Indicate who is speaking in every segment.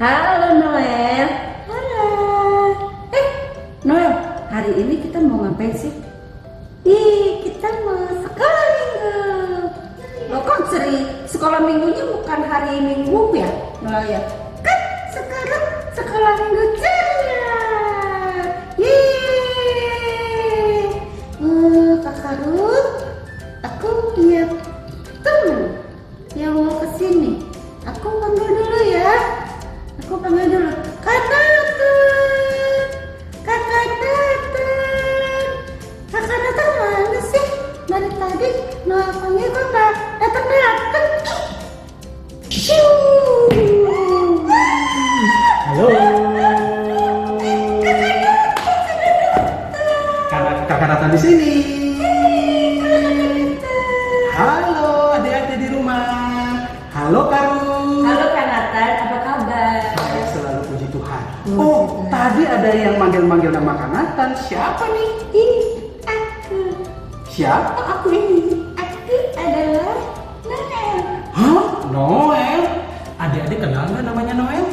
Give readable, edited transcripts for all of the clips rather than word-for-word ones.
Speaker 1: Halo Noel. Halo. Noel, hari ini kita mau ngapain sih? Kita mau sekolah minggu. Loh kok sekolah minggunya bukan hari Minggu ya, Noel ya? Kan sekarang sekolah minggu ceria. Kakak Ruth, aku lihat temen yang mau kesini. Aku panggil dulu ya. Aku panggil dulu. Kak Nathan. Kakak Nathan. Kakak Nathan mana sih? Dari tadi Noah panggil kok nggak datang-datang.
Speaker 2: Halo. Kakak Nathan di sini. Halo adik-adik di rumah. Halo Karun.
Speaker 1: Halo Kak Nathan, apa kabar?
Speaker 2: Saya selalu puji Tuhan. Oh, tadi ada yang manggil-manggil nama Kak Nathan. Siapa nih?
Speaker 1: Ini aku.
Speaker 2: Siapa aku ini?
Speaker 1: Aku adalah Noel.
Speaker 2: Hah? Noel? Adik-adik kenal nggak namanya Noel?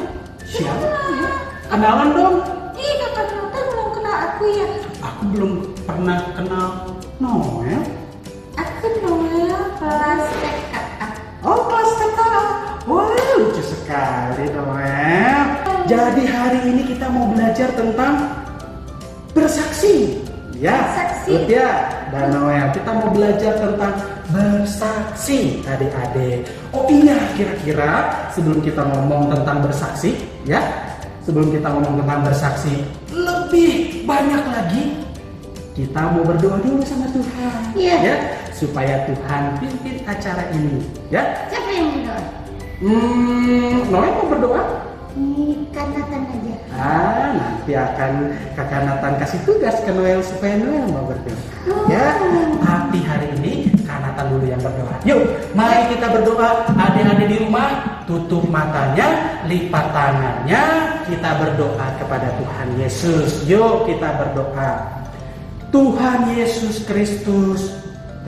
Speaker 2: Siapa ya? Kenalan dong.
Speaker 1: Ih, Kakak Nathan belum kenal aku ya.
Speaker 2: Aku belum pernah kenal Noel.
Speaker 1: Aku Noel kelas TK.
Speaker 2: Oh, kelas TK. Wah, lucu sekali Noel. Jadi hari ini kita mau belajar tentang bersaksi. Ya,
Speaker 1: Bersaksi.
Speaker 2: betul ya. Dan Noel, kita mau belajar tentang bersaksi, adik-adik. Oh iya, kira-kira sebelum kita ngomong tentang bersaksi, ya, sebelum kita ngomong tentang bersaksi lebih banyak lagi, kita mau berdoa dulu sama Tuhan,
Speaker 1: Iya.
Speaker 2: ya, supaya Tuhan pimpin acara ini, ya.
Speaker 1: Siapa yang berdoa?
Speaker 2: Noel mau berdoa?
Speaker 1: Kak Nathan aja.
Speaker 2: Nanti akan Kakak Nathan kasih tugas ke Noel supaya Noel mau berdoa. Ya, tapi hari ini Kak Nathan dulu yang berdoa. Yuk, mari kita berdoa. Adik-adik di rumah, tutup matanya, lipat tangannya, kita berdoa kepada Tuhan Yesus. Yuk, kita berdoa. Tuhan Yesus Kristus,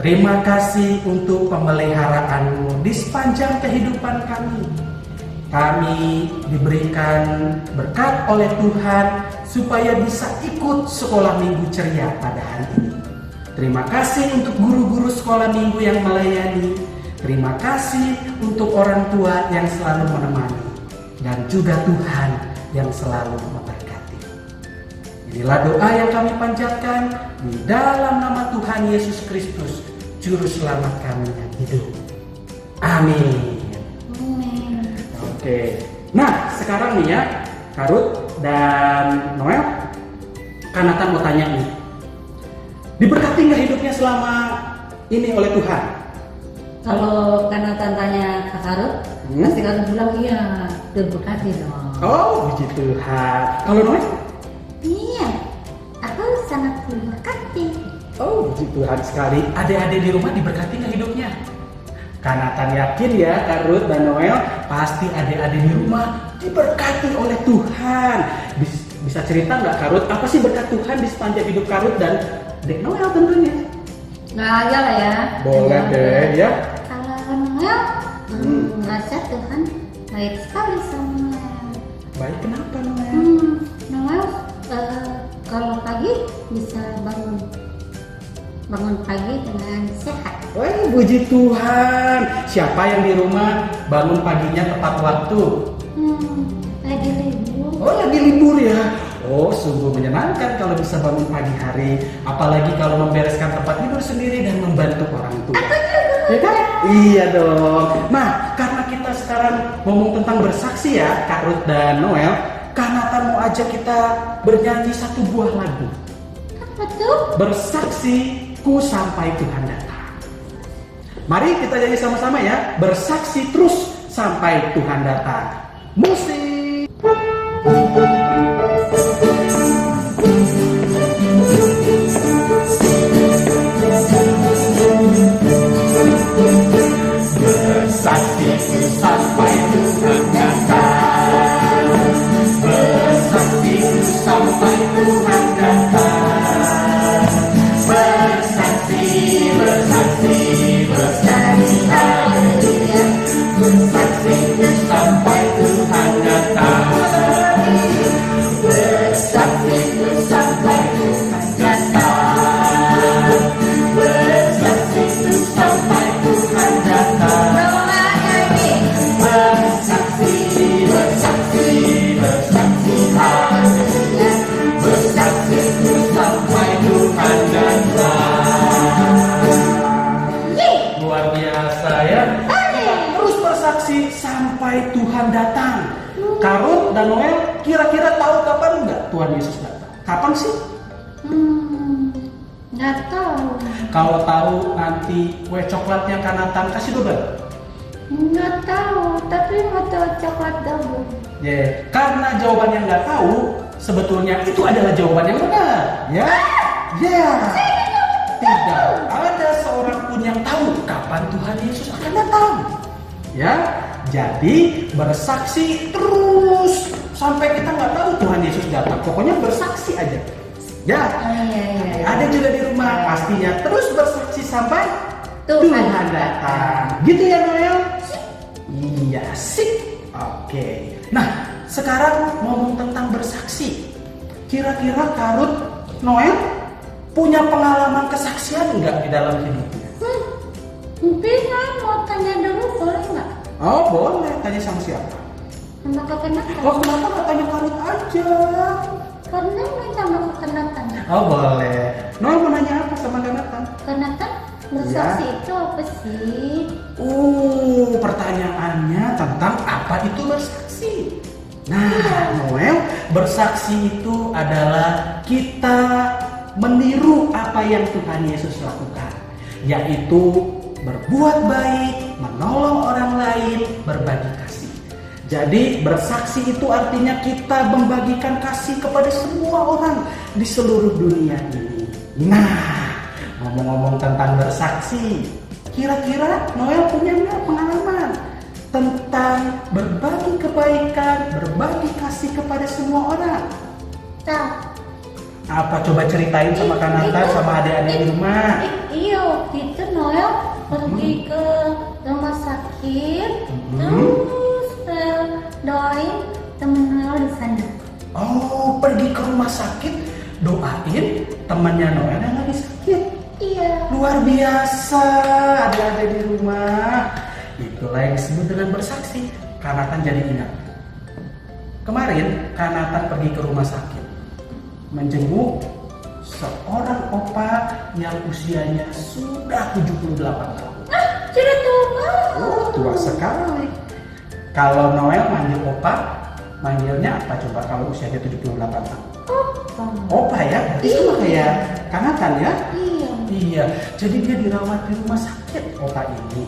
Speaker 2: terima kasih untuk pemeliharaan-Mu di sepanjang kehidupan kami. Kami diberikan berkat oleh Tuhan supaya bisa ikut sekolah minggu ceria pada hari ini. Terima kasih untuk guru-guru sekolah minggu yang melayani. Terima kasih untuk orang tua yang selalu menemani. Dan juga Tuhan yang selalu memberkati. Inilah doa yang kami panjatkan di dalam nama Tuhan Yesus Kristus, Juru Selamat kami yang hidup. Amin. Oke, nah sekarang nih ya, Karut dan Noel, Kak Nathan mau tanya nih, diberkati nggak hidupnya selama ini oleh Tuhan?
Speaker 1: Kalau Kak Nathan tanya Kak Karut, pasti Karut bilang iya, diberkati dong.
Speaker 2: Oh, puji Tuhan. Kalau Noel?
Speaker 1: Iya, aku sangat diberkati.
Speaker 2: Oh, puji Tuhan sekali. Adik-adik di rumah diberkati nggak hidupnya? Kak Nathan yakin ya, Karut dan Noel, pasti adik-adik di rumah diberkati oleh Tuhan. Bisa cerita nggak Karut, apa sih berkat Tuhan di sepanjang hidup Karut dan Dek Noel tentunya?
Speaker 1: Nggak aja lah ya.
Speaker 2: Boleh deh ya.
Speaker 1: Kalau Noel, merasa Tuhan baik sekali sama Noel.
Speaker 2: Baik, kenapa Noel?
Speaker 1: Noel kalau pagi bisa bangun pagi dengan sehat.
Speaker 2: Wah, puji Tuhan. Siapa yang di rumah bangun paginya tepat waktu?
Speaker 1: Lagi libur.
Speaker 2: Oh, lagi libur ya. Oh, sungguh menyenangkan kalau bisa bangun pagi hari. Apalagi kalau membereskan tempat tidur sendiri dan membantu orang tua. Ya kan? Iya dong. Nah, karena kita sekarang ngomong tentang bersaksi ya, Kak Ruth dan Noel, Kak Nathan mau ajak kita bernyanyi satu buah lagu.
Speaker 1: Apa tuh?
Speaker 2: Bersaksiku sampai Tuhan datang. Mari kita nyanyi sama-sama ya. Bersaksi terus sampai Tuhan datang. Musik. Bersaksiku sampai Tuhan datang. Bersaksiku sampai Tuhan datang. Bersaksi, bersaksi, bersaksi. Bersaksiku sampai Tuhan datang. luar biasa ya. Kita terus bersaksi sampai Tuhan datang. Karut dan Noel kira-kira tahu kapan enggak Tuhan Yesus datang? Kapan sih?
Speaker 1: Nggak tahu.
Speaker 2: Kalau tahu nanti kue coklatnya Kanatan kasih double.
Speaker 1: Nggak tahu, tapi mau tahu coklat double.
Speaker 2: Ya, karena jawaban yang nggak tahu, sebetulnya itu adalah jawaban yang benar. Ya, tidak ada seorang pun yang tahu kapan Tuhan Yesus akan datang. Ya, jadi bersaksi terus sampai kita nggak tahu Tuhan Yesus datang. Pokoknya bersaksi aja. Ya, ada juga di rumah pastinya terus bersaksi sampai Tuhan datang. Gitu ya Noel? Iya sih. Oke. Nah, sekarang ngomong tentang bersaksi. Kira-kira Karut, Noel punya pengalaman kesaksian nggak di dalam hidupnya?
Speaker 1: Mungkin mau tanya dulu, boleh nggak?
Speaker 2: Oh boleh, tanya sama siapa?
Speaker 1: Sama kakak Nathan.
Speaker 2: Oh kenapa nggak tanya Karut aja?
Speaker 1: Karena mau sama kakak Nathan.
Speaker 2: Oh boleh. Noel mau nanya apa sama Kak Nathan?
Speaker 1: Kakak Nathan, bersaksi itu apa sih?
Speaker 2: Pertanyaannya tentang apa itu bersaksi. Nah, Noel, bersaksi itu adalah kita meniru apa yang Tuhan Yesus lakukan, yaitu berbuat baik, menolong orang lain, berbagi kasih. Jadi bersaksi itu artinya kita membagikan kasih kepada semua orang di seluruh dunia ini. Nah, ngomong-ngomong tentang bersaksi, kira-kira Noel punya nggak pengalaman tentang berbagi kebaikan, berbagi kasih kepada semua orang?
Speaker 1: Tahu.
Speaker 2: Apa coba ceritain sama Kak Nathan sama adik-adik di rumah?
Speaker 1: Iya, waktu itu Noel pergi ke rumah sakit, terus doain temen Noel di sana.
Speaker 2: Oh, pergi ke rumah sakit, doain temannya Noel yang lagi sakit.
Speaker 1: Iya.
Speaker 2: Luar biasa, adik-adik di rumah. Itulah yang disebut dengan bersaksi. Kak Nathan jadi ingat. Kemarin Kak Nathan pergi ke rumah sakit, menjenguk seorang opa yang usianya sudah 78 tahun.
Speaker 1: Sudah tua.
Speaker 2: Oh, tua sekali. Kalau Noel manggil opa, manggilnya apa coba kalau usianya 78 tahun?
Speaker 1: Opa.
Speaker 2: Opa ya? Berarti sama kayak Kak Nathan ya?
Speaker 1: Iya.
Speaker 2: Jadi dia dirawat di rumah sakit opa ini.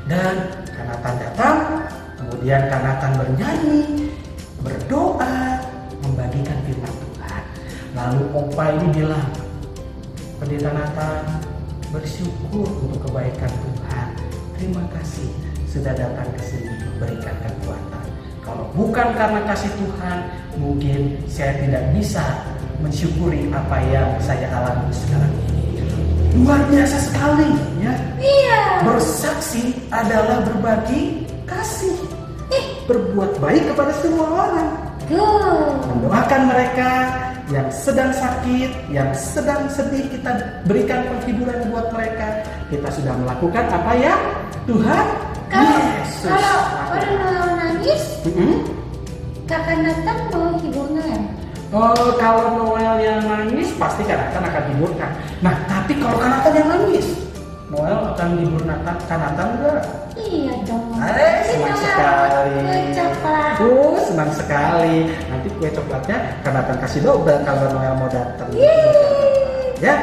Speaker 2: Dan Kak Nathan datang, kemudian Kak Nathan bernyanyi, berdoa, membagikan firman Tuhan. Lalu opa ini bilang, Pendeta Nathan bersyukur untuk kebaikan Tuhan. Terima kasih sudah datang ke sini memberikan kekuatan. Kalau bukan karena kasih Tuhan, mungkin saya tidak bisa mensyukuri apa yang saya alami sekarang ini. Luar biasa sekali ya.
Speaker 1: Iya.
Speaker 2: Bersaksi adalah berbagi kasih. Berbuat baik kepada semua orang. Mendoakan mereka yang sedang sakit, yang sedang sedih, kita berikan penghiburan buat mereka. Kita sudah melakukan apa ya Tuhan Yesus.
Speaker 1: Kalau Noel nangis, Kakak Nathan mau hibur Noel.
Speaker 2: Oh, kalau Noel yang nangis pasti Kak Nathan akan hiburkan. Nah, tapi kalau Kak Nathan yang nangis, Noel akan hibur Kak Nathan enggak?
Speaker 1: Iya dong.
Speaker 2: Senang sekali.
Speaker 1: Kue coklat.
Speaker 2: Senang sekali. Nanti kue coklatnya Kak Nathan kasih double kalau Noel mau datang. Ya.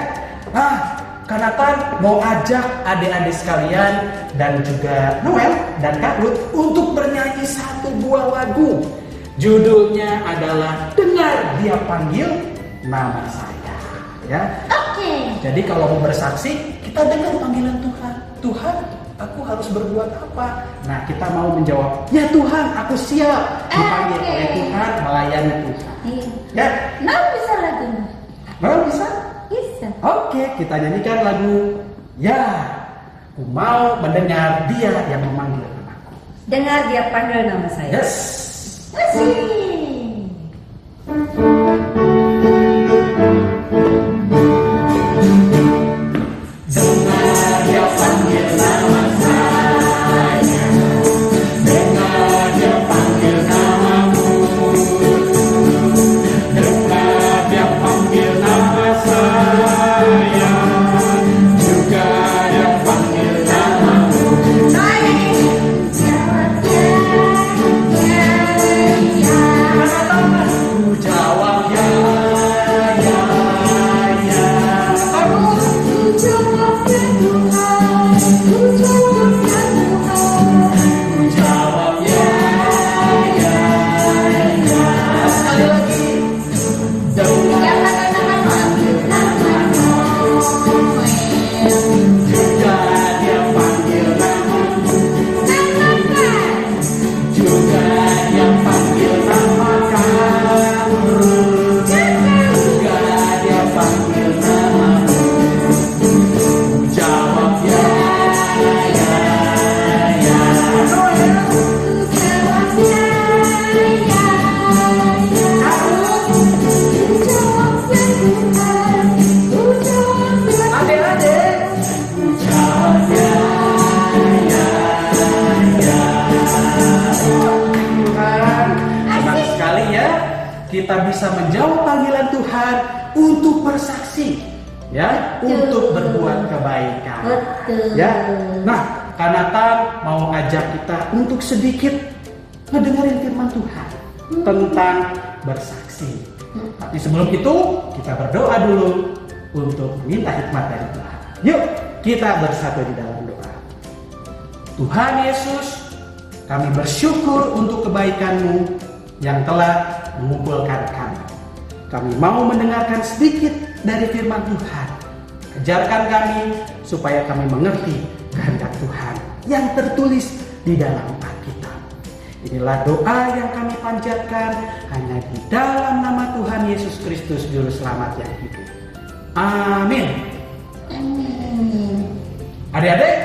Speaker 2: Kak Nathan mau ajak adik-adik sekalian dan juga Noel dan Kak Ruth untuk bernyanyi satu buah lagu. Judulnya adalah Dengar Dia Panggil Nama Saya. Ya.
Speaker 1: Oke.
Speaker 2: Jadi kalau mau bersaksi, kita dengar panggilan Tuhan. Tuhan, aku harus berbuat apa? Nah, kita mau menjawab, ya Tuhan, aku siap dipanggil oleh Tuhan, melayani Tuhan. Ya.
Speaker 1: Noel bisa lagunya?
Speaker 2: Noel bisa?
Speaker 1: Bisa.
Speaker 2: Oke, kita nyanyikan lagu Ya, aku mau mendengar Dia yang memanggil namaku.
Speaker 3: Dengar Dia panggil nama saya.
Speaker 2: Yes.
Speaker 1: Masih.
Speaker 2: Dengar Dia panggil nama saya, dengar Dia panggil namamu, dengar Dia panggil nama saya, juga Dia panggil namamu. kita bisa menjawab panggilan Tuhan untuk bersaksi, ya, untuk berbuat kebaikan.
Speaker 1: Betul.
Speaker 2: Ya. Nah, Kanatan mau ajak kita untuk sedikit ngedengerin firman Tuhan tentang bersaksi. Tapi sebelum itu, kita berdoa dulu untuk minta hikmat dari Tuhan. Yuk, kita bersatu di dalam doa. Tuhan Yesus, kami bersyukur untuk kebaikan-Mu yang telah mengumpulkan kami. Kami mau mendengarkan sedikit dari firman Tuhan. Ajarkan kami supaya kami mengerti kehendak Tuhan yang tertulis di dalam Alkitab. Inilah doa yang kami panjatkan hanya di dalam nama Tuhan Yesus Kristus Juru Selamat yang hidup. Amin.
Speaker 1: Amin.
Speaker 2: Adik-adik,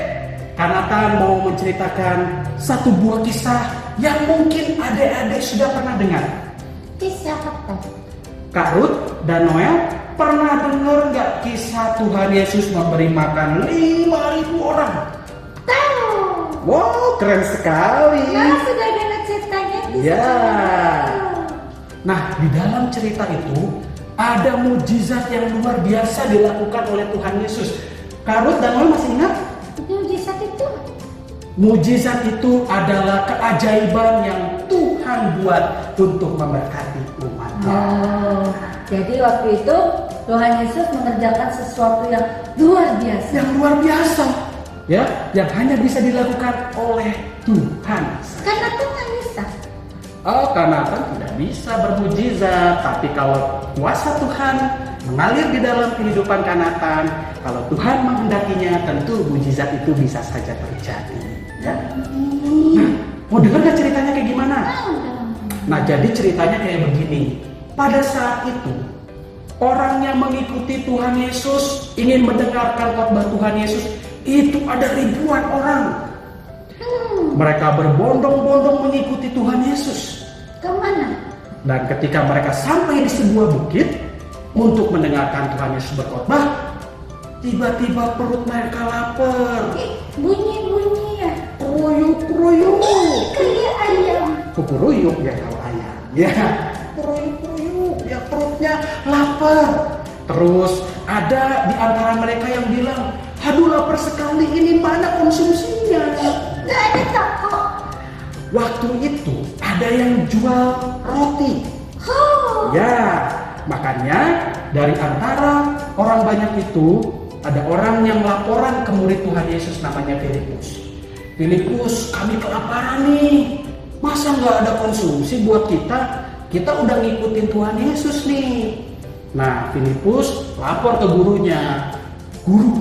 Speaker 2: Kanatan mau menceritakan satu buah kisah yang mungkin adik-adik sudah pernah dengar.
Speaker 1: Kisah apa?
Speaker 2: Kak Ruth dan Noel pernah dengar nggak kisah Tuhan Yesus memberi makan 5.000 orang?
Speaker 1: Tahu.
Speaker 2: Wow, keren sekali.
Speaker 1: Nah, sudah dengar ceritanya?
Speaker 2: Ya. Nah, di dalam cerita itu ada mujizat yang luar biasa dilakukan oleh Tuhan Yesus. Kak Ruth dan Noel masih ingat?
Speaker 1: Mujizat itu?
Speaker 2: Mujizat itu adalah keajaiban yang Tuhan buat untuk memberkati umatnya.
Speaker 3: Oh, jadi waktu itu Tuhan Yesus mengerjakan sesuatu yang luar biasa.
Speaker 2: Yang luar biasa, ya, yang hanya bisa dilakukan oleh Tuhan.
Speaker 1: Karena Tuhan bisa.
Speaker 2: Oh, karena kan tidak bisa bermujizat, tapi kalau kuasa Tuhan mengalir di dalam kehidupan Kanatan, kalau Tuhan menghendakinya, tentu mujizat itu bisa saja terjadi. Ya. Nah, mau dengar nggak ceritanya kayak gimana? Nah, jadi ceritanya kayak begini. Pada saat itu, orang yang mengikuti Tuhan Yesus, ingin mendengarkan khotbah Tuhan Yesus, itu ada ribuan orang. Mereka berbondong-bondong mengikuti Tuhan Yesus.
Speaker 1: Kemana?
Speaker 2: Dan ketika mereka sampai di sebuah bukit untuk mendengarkan Tuhan Yesus berkhotbah, tiba-tiba perut mereka lapar.
Speaker 1: Bunyi-bunyi ya.
Speaker 2: Kruyuk-kruyuk.
Speaker 1: Kayak ayam.
Speaker 2: Kukuruyuk ya kalau ayam. Ya, kruyuk-kruyuk. Ya, perutnya lapar. Terus ada di antara mereka yang bilang, aduh lapar sekali, ini mana konsumsinya?
Speaker 1: Gak ada toko.
Speaker 2: Waktu itu ada yang jual roti.
Speaker 1: Oh.
Speaker 2: Ya, makanya dari antara orang banyak itu ada orang yang laporan ke murid Tuhan Yesus namanya Filipus. Filipus, kami kelaparan nih. Masa nggak ada konsumsi buat kita? Kita udah ngikutin Tuhan Yesus nih. Nah, Filipus lapor ke gurunya. Guru,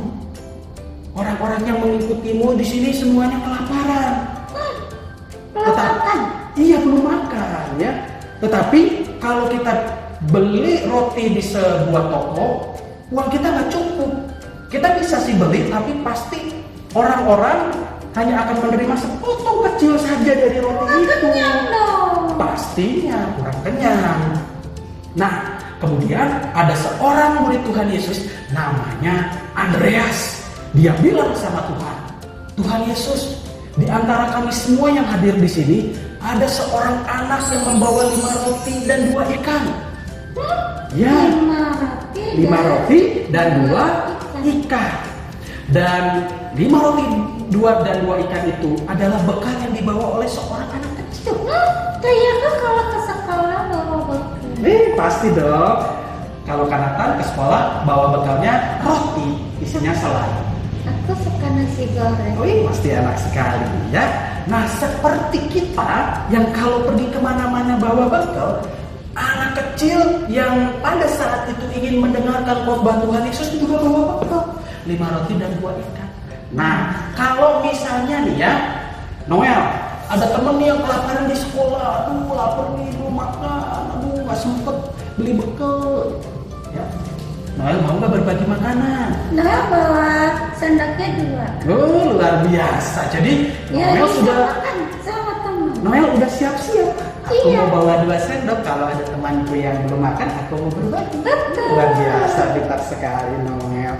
Speaker 2: orang-orang yang mengikutimu di sini semuanya kelaparan. Iya, belum makan ya. Tetapi kalau kita beli roti di sebuah toko, uang kita nggak cukup. Kita bisa sih beli, tapi pasti orang-orang hanya akan menerima sepotong kecil saja dari roti itu.
Speaker 1: Kenyang dong.
Speaker 2: Pastinya kurang kenyang. Nah, kemudian ada seorang murid Tuhan Yesus namanya Andreas. Dia bilang sama Tuhan, Tuhan Yesus, di antara kami semua yang hadir di sini, ada seorang anak yang membawa 5 roti dan 2 ikan. Ya, 5 roti dan 2 ikan. Dan 5 roti 2 dan 2 ikan itu adalah bekal yang dibawa oleh seorang anak kecil.
Speaker 1: Kayaknya kalau ke sekolah bawa bekal.
Speaker 2: Pasti dong. Kalau Kanatan ke sekolah bawa bekalnya roti, isinya selai.
Speaker 1: Aku suka nasi goreng.
Speaker 2: Wih, pasti enak sekali ya. Nah, seperti kita yang kalau pergi kemana-mana bawa bekal, anak kecil yang pada saat itu ingin mendengarkan khotbah Tuhan Yesus juga bawa bekal, 5 roti dan 2 ikan. Nah, kalau misalnya nih ya, Noel, ada temen nih yang kelaparan di sekolah, aduh lapar nih, belum makan, aduh gak sempet beli bekal. Ya, Noel mau nggak berbagi makanan?
Speaker 1: Nah, bawa sendoknya 2.
Speaker 2: Oh, luar biasa. Jadi
Speaker 1: Ya,
Speaker 2: Noel sudah
Speaker 1: makan sama teman.
Speaker 2: Noel udah siap-siap. Aku
Speaker 1: Iya.
Speaker 2: mau bawa 2 sendok. Kalau ada temanku yang belum makan, aku mau berbagi.
Speaker 1: Betul.
Speaker 2: Luar biasa, pintar sekali Noel.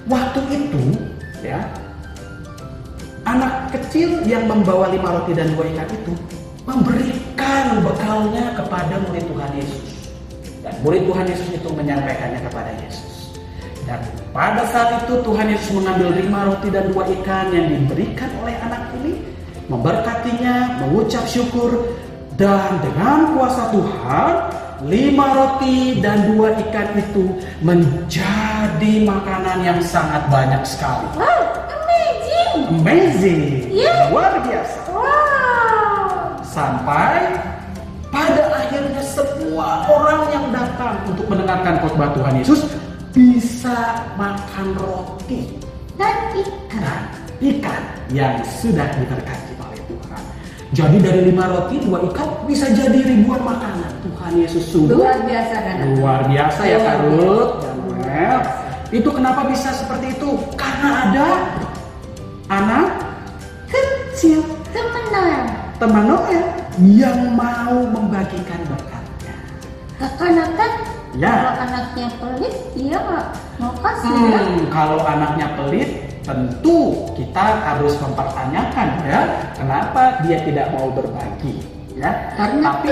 Speaker 2: Waktu itu, ya, anak kecil yang membawa 5 roti dan 2 ikan itu memberikan memberikan bekalnya kepada murid Tuhan Yesus. Dan murid Tuhan Yesus itu menyampaikannya kepada Yesus. Dan pada saat itu Tuhan Yesus mengambil 5 roti dan 2 ikan yang diberikan oleh anak ini, memberkatinya, mengucap syukur, dan dengan kuasa Tuhan 5 roti dan 2 ikan itu menjadi makanan yang sangat banyak sekali.
Speaker 1: Wow, amazing.
Speaker 2: Amazing,
Speaker 1: Yeah.
Speaker 2: luar biasa.
Speaker 1: Wow.
Speaker 2: Sampai pada akhirnya semua orang yang datang untuk mendengarkan khotbah Tuhan Yesus bisa makan roti
Speaker 1: Dan ikan.
Speaker 2: dan ikan yang sudah diberkati oleh Tuhan. Jadi dari 5 roti 2 ikan bisa jadi ribuan makanan. Tuhan Yesus sungguh
Speaker 3: Luar biasa kan?
Speaker 2: luar biasa ya Kak
Speaker 3: Luar
Speaker 2: Ruth
Speaker 3: biasa.
Speaker 2: dan Noel. Itu kenapa bisa seperti itu? Karena ada anak kecil, teman Noel yang mau membagikan berkatnya.
Speaker 1: Kekanakan.
Speaker 2: Ya.
Speaker 1: Kalau anaknya pelit, dia nggak mau kasih ya.
Speaker 2: Kalau anaknya pelit, tentu kita harus mempertanyakan ya, kenapa dia tidak mau berbagi, ya.
Speaker 1: Karena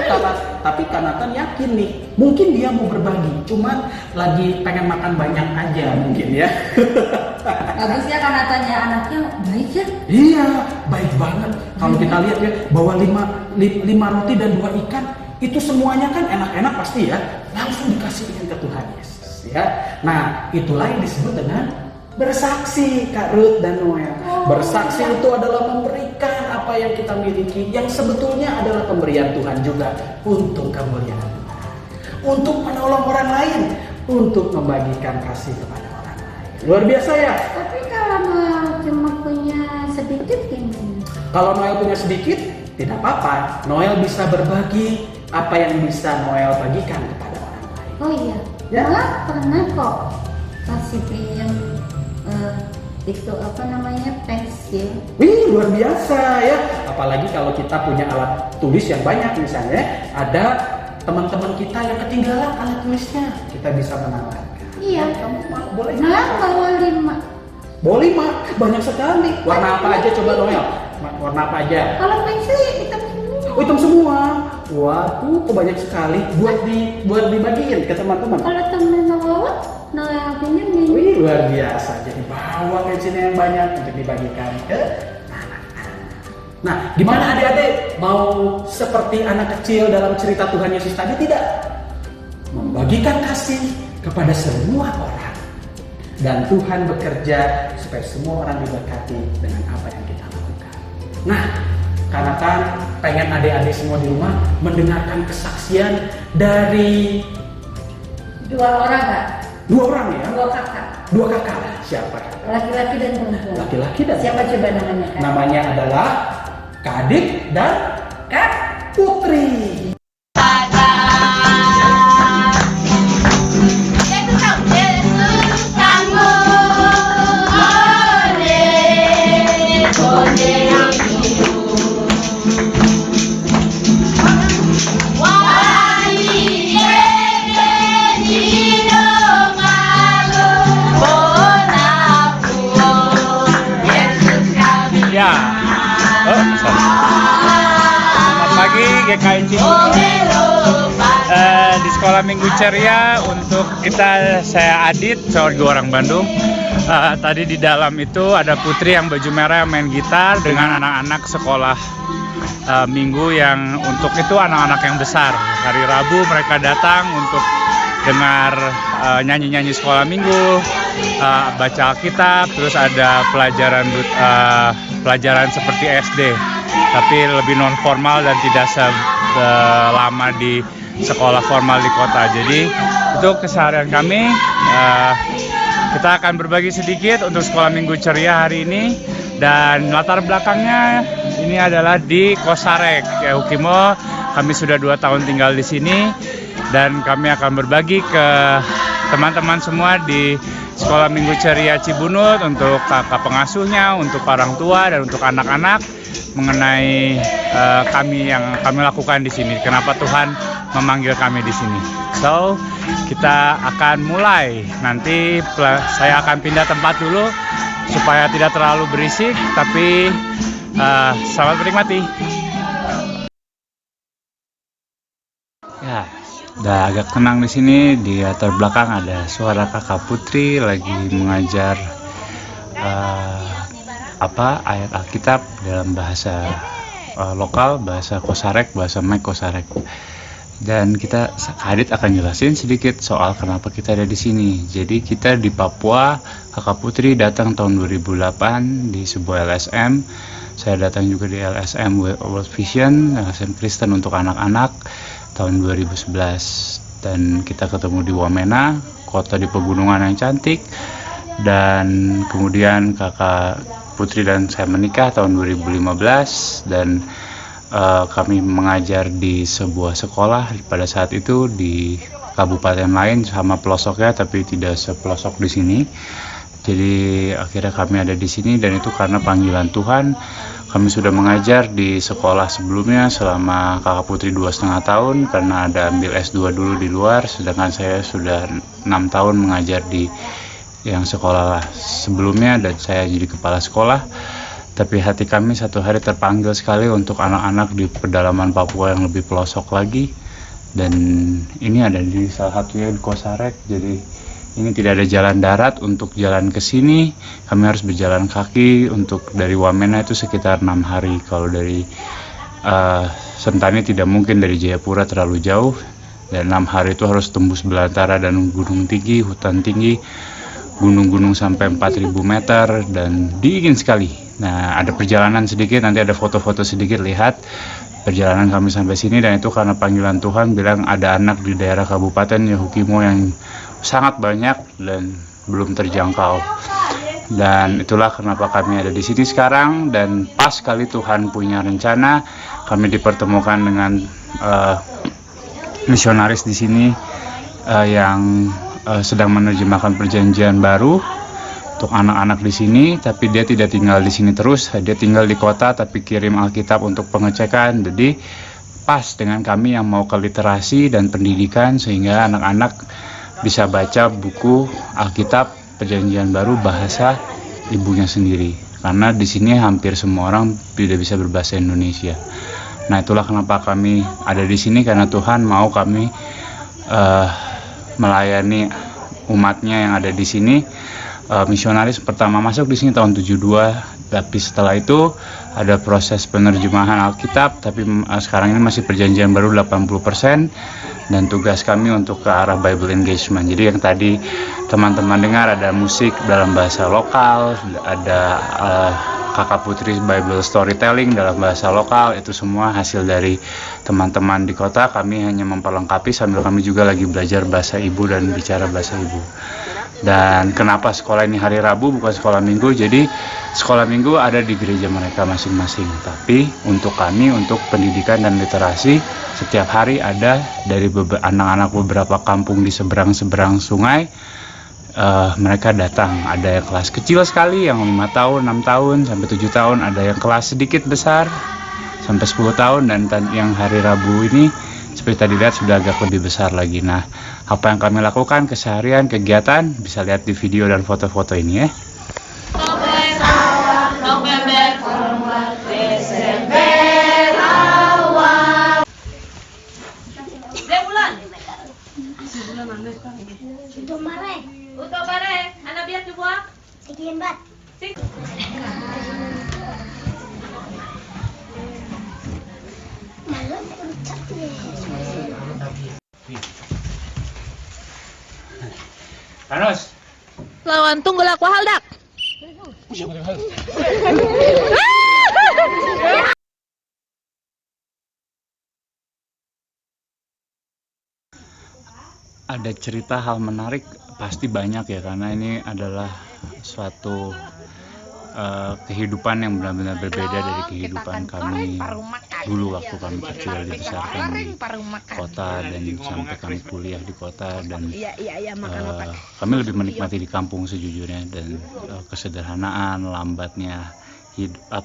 Speaker 2: Tapi Kanatan yakin nih, mungkin dia mau berbagi, cuman lagi pengen makan banyak aja mungkin ya.
Speaker 3: Bagusnya karena tanya anaknya baik ya.
Speaker 2: Iya, baik banget. Kalau kita lihat ya, bahwa 5 roti dan 2 ikan itu semuanya kan enak-enak pasti ya, langsung dikasihin ke Tuhan Yesus ya. Nah, itulah yang disebut dengan bersaksi, Kak Ruth dan Noel. Bersaksi itu adalah memberikan apa yang kita miliki, yang sebetulnya adalah pemberian Tuhan juga untuk kemuliaan Tuhan, untuk menolong orang lain, untuk membagikan kasih kepada orang lain. Luar biasa ya.
Speaker 1: Tapi kalau Noel cuma punya sedikit gimana?
Speaker 2: Kalau Noel punya sedikit, tidak apa-apa. Noel bisa berbagi apa yang bisa Noel bagikan kepada orang lain.
Speaker 1: Oh iya,
Speaker 2: Ya.
Speaker 1: malah pernah kok kasih pinjam itu apa namanya pensil.
Speaker 2: Wih, luar biasa ya. Apalagi kalau kita punya alat tulis yang banyak, misalnya ada teman-teman kita yang ketinggalan alat tulisnya, kita bisa menawarkan.
Speaker 1: Iya.
Speaker 2: Kamu mau boleh?
Speaker 1: Malah bawa 5.
Speaker 2: Boleh mak, banyak sekali. Warna apa aja coba Noel? Warna apa aja?
Speaker 1: Kalau pensil hitam semua.
Speaker 2: Oh, hitam semua. Waduh, kok banyak sekali. Buat dibagiin ke teman-teman.
Speaker 1: Kalau temen Noel pinjemin.
Speaker 2: Wih, luar biasa. Jadi bawa pensilnya yang banyak untuk dibagikan ke anak-anak. Nah, gimana adik-adik? Mau seperti anak kecil dalam cerita Tuhan Yesus tadi tidak? Membagikan kasih kepada semua orang. Dan Tuhan bekerja supaya semua orang diberkati dengan apa yang kita lakukan. Nah, karena kan pengen adik-adik semua di rumah mendengarkan kesaksian dari
Speaker 3: 2 orang Kak?
Speaker 2: 2 orang ya?
Speaker 3: 2 kakak.
Speaker 2: 2 kakak. Siapa?
Speaker 3: Laki-laki dan perempuan.
Speaker 2: Laki-laki dan
Speaker 3: Siapa coba namanya Kak?
Speaker 2: namanya adalah Kak Adik dan
Speaker 3: Kak?
Speaker 2: Putri.
Speaker 4: Ya, sorry. Selamat pagi GKI Cibunut. Di sekolah Minggu Ceria untuk kita, saya Adit, saya juga orang Bandung. Tadi di dalam itu ada Putri yang baju merah yang main gitar dengan anak-anak sekolah Minggu yang untuk itu anak-anak yang besar. Hari Rabu mereka datang untuk dengar nyanyi-nyanyi sekolah Minggu, baca Alkitab, terus ada pelajaran seperti SD, tapi lebih non formal dan tidak selama di sekolah formal di kota. Jadi untuk keseharian kami, kita akan berbagi sedikit untuk sekolah Minggu Ceria hari ini. Dan latar belakangnya ini adalah di Kosarek, ya Ukimo. Kami sudah 2 tahun tinggal di sini dan kami akan berbagi ke teman-teman semua di Sekolah Minggu Ceria Cibunut, untuk kakak pengasuhnya, untuk orang tua dan untuk anak-anak mengenai yang kami lakukan di sini. Kenapa Tuhan memanggil kami di sini? So, kita akan mulai. Nanti saya akan pindah tempat dulu supaya tidak terlalu berisik, tapi selamat menikmati. Udah agak tenang di sini. Di latar belakang ada suara kakak Putri lagi mengajar ayat Alkitab dalam bahasa lokal, bahasa Kosarek, bahasa Mek Kosarek. Dan Hadit akan jelasin sedikit soal kenapa kita ada di sini. Jadi kita di Papua, kakak Putri datang tahun 2008 di sebuah LSM. Saya datang juga di LSM World Vision, LSM Kristen untuk anak-anak tahun 2011. Dan kita ketemu di Wamena, kota di pegunungan yang cantik. Dan kemudian kakak Putri dan saya menikah tahun 2015 dan kami mengajar di sebuah sekolah pada saat itu di kabupaten lain sama pelosoknya, tapi tidak sepelosok di sini. Jadi akhirnya kami ada di sini dan itu karena panggilan Tuhan. Kami sudah mengajar di sekolah sebelumnya selama kakak Putri 2,5 tahun karena ada ambil S2 dulu di luar, sedangkan saya sudah 6 tahun mengajar di yang sekolah sebelumnya dan saya jadi kepala sekolah. Tapi hati kami satu hari terpanggil sekali untuk anak-anak di pedalaman Papua yang lebih pelosok lagi. Dan ini ada di salah satunya di Kosarek. Jadi ini tidak ada jalan darat untuk jalan ke sini. Kami harus berjalan kaki untuk dari Wamena itu sekitar 6 hari. Kalau dari Sentani tidak mungkin, dari Jayapura terlalu jauh. Dan 6 hari itu harus tembus belantara dan gunung tinggi, hutan tinggi, gunung-gunung sampai 4.000 meter dan dingin sekali. Nah, ada perjalanan sedikit, nanti ada foto-foto sedikit, lihat perjalanan kami sampai sini. Dan itu karena panggilan Tuhan bilang ada anak di daerah Kabupaten Yahukimo yang sangat banyak dan belum terjangkau. Dan itulah kenapa kami ada di sini sekarang. Dan pas kali Tuhan punya rencana, kami dipertemukan dengan misionaris di sini yang sedang menerjemahkan perjanjian baru untuk anak-anak di sini, tapi dia tidak tinggal di sini terus, dia tinggal di kota tapi kirim Alkitab untuk pengecekan. Jadi pas dengan kami yang mau ke literasi dan pendidikan sehingga anak-anak bisa baca buku Alkitab perjanjian baru bahasa ibunya sendiri. Karena di sini hampir semua orang tidak bisa berbahasa Indonesia. Nah, itulah kenapa kami ada di sini, karena Tuhan mau kami melayani umatnya yang ada di sini. Misionaris pertama masuk di sini tahun 72, tapi setelah itu ada proses penerjemahan Alkitab, tapi sekarang ini masih perjanjian baru 80%, dan tugas kami untuk ke arah Bible engagement. Jadi yang tadi teman-teman dengar ada musik dalam bahasa lokal, ada kakak Putri Bible storytelling dalam bahasa lokal, itu semua hasil dari teman-teman di kota. Kami hanya memperlengkapi sambil kami juga lagi belajar bahasa ibu dan bicara bahasa ibu. Dan kenapa sekolah ini hari Rabu bukan sekolah Minggu? Jadi sekolah Minggu ada di gereja mereka masing-masing. Tapi untuk kami, untuk pendidikan dan literasi, setiap hari ada dari anak-anak beberapa kampung di seberang-seberang sungai. Mereka datang. Ada yang kelas kecil sekali, yang 5 tahun, 6 tahun, sampai 7 tahun. Ada yang kelas sedikit besar, sampai 10 tahun. Dan yang hari Rabu ini, seperti tadi lihat, sudah agak lebih besar lagi. Nah, apa yang kami lakukan keseharian, kegiatan, bisa lihat di video dan foto-foto ini ya. Anus.
Speaker 5: Lawan tunggul aku haldak.
Speaker 4: Ada cerita hal menarik pasti banyak ya, karena ini adalah suatu kehidupan yang benar-benar berbeda dari kehidupan kami dulu waktu kami kecil dibesarkan di kota dan sampai kami kuliah di kota. Dan kami lebih menikmati di kampung sejujurnya, dan kesederhanaan, lambatnya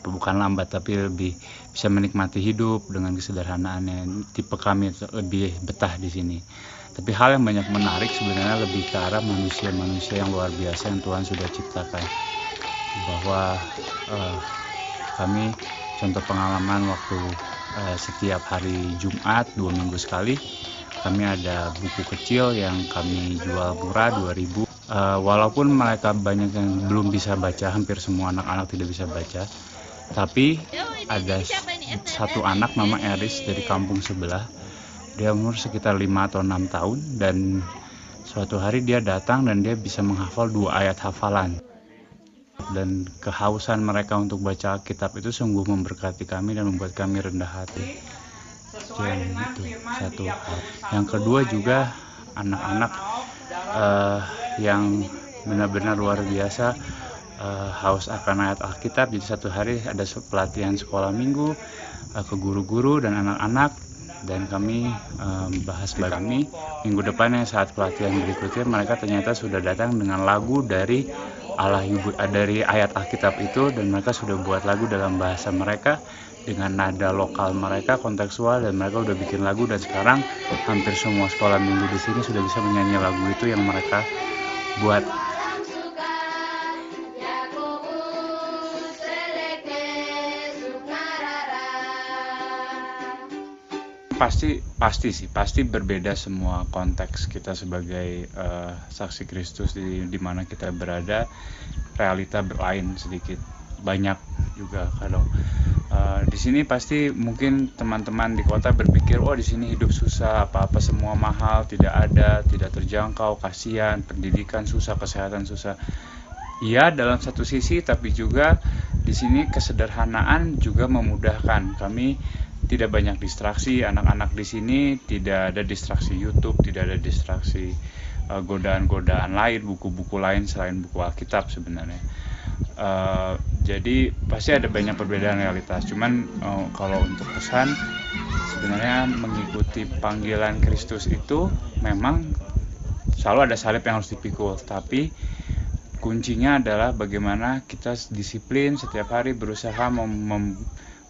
Speaker 4: bukan lambat tapi lebih bisa menikmati hidup dengan kesederhanaannya. Tipe kami lebih betah di sini. Tapi hal yang banyak menarik sebenarnya lebih ke arah manusia-manusia yang luar biasa yang Tuhan sudah ciptakan. Bahwa kami contoh pengalaman waktu setiap hari Jumat 2 minggu sekali Kami ada buku kecil yang kami jual murah 2.000. Walaupun mereka banyak yang belum bisa baca, hampir semua anak-anak tidak bisa baca, tapi ada satu anak nama Eris dari kampung sebelah. Dia umur sekitar 5 atau 6 tahun dan suatu hari dia datang dan dia bisa menghafal 2 ayat hafalan. Dan kehausan mereka untuk baca Alkitab itu sungguh memberkati kami dan membuat kami rendah hati. Itu satu hal. Yang kedua juga anak-anak yang benar-benar luar biasa haus akan ayat Alkitab. Jadi satu hari ada pelatihan sekolah minggu ke guru-guru dan anak-anak, dan kami bahas kami minggu depannya saat pelatihan berikutnya mereka ternyata sudah datang dengan lagu dari dari ayat Alkitab itu, dan mereka sudah buat lagu dalam bahasa mereka dengan nada lokal mereka, kontekstual, dan mereka udah bikin lagu, dan sekarang hampir semua sekolah minggu di sini sudah bisa menyanyi lagu itu yang mereka buat. Pasti berbeda semua konteks kita sebagai saksi Kristus di mana kita berada. Realita berlain sedikit banyak juga. Kalau di sini pasti mungkin teman-teman di kota berpikir, oh di sini hidup susah, apa-apa semua mahal, tidak terjangkau, kasihan, pendidikan susah, kesehatan susah. Iya, dalam satu sisi, tapi juga di sini kesederhanaan juga memudahkan. Kami tidak banyak distraksi, anak-anak di sini tidak ada distraksi YouTube, tidak ada distraksi godaan-godaan lain, buku-buku lain selain buku Alkitab sebenarnya. Jadi pasti ada banyak perbedaan realitas. Cuman kalau untuk pesan, sebenarnya mengikuti panggilan Kristus itu memang selalu ada salib yang harus dipikul, tapi kuncinya adalah bagaimana kita disiplin setiap hari berusaha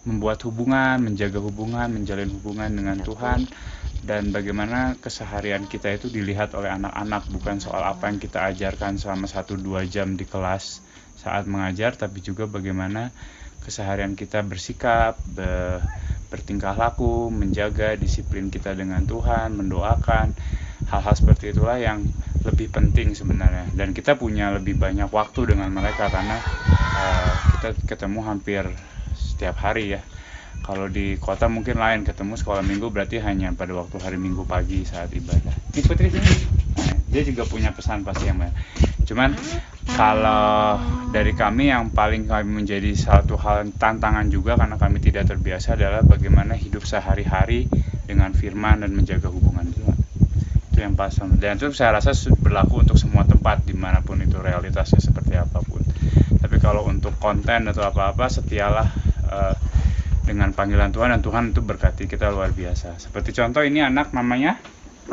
Speaker 4: membuat hubungan, menjaga hubungan, menjalin hubungan dengan Tuhan, dan bagaimana keseharian kita itu dilihat oleh anak-anak, bukan soal apa yang kita ajarkan selama 1-2 jam di kelas saat mengajar, tapi juga bagaimana keseharian kita bersikap, bertingkah laku, menjaga disiplin kita dengan Tuhan, mendoakan. Hal-hal seperti itulah yang lebih penting sebenarnya, dan kita punya lebih banyak waktu dengan mereka karena kita ketemu hampir setiap hari ya. Kalau di kota mungkin lain, ketemu sekolah minggu berarti hanya pada waktu hari Minggu pagi saat ibadah. Ini Putri sini. Dia juga punya pesan pasti yang banyak. Cuman kalau dari kami yang paling kami menjadi satu hal tantangan juga karena kami tidak terbiasa adalah bagaimana hidup sehari-hari dengan firman dan menjaga hubungan Tuhan. Itu yang pasang. Dan itu saya rasa berlaku untuk semua tempat dimanapun itu realitasnya seperti apapun. Tapi kalau untuk konten atau apa-apa, setialah dengan panggilan Tuhan, dan Tuhan itu berkati kita luar biasa. Seperti contoh ini anak namanya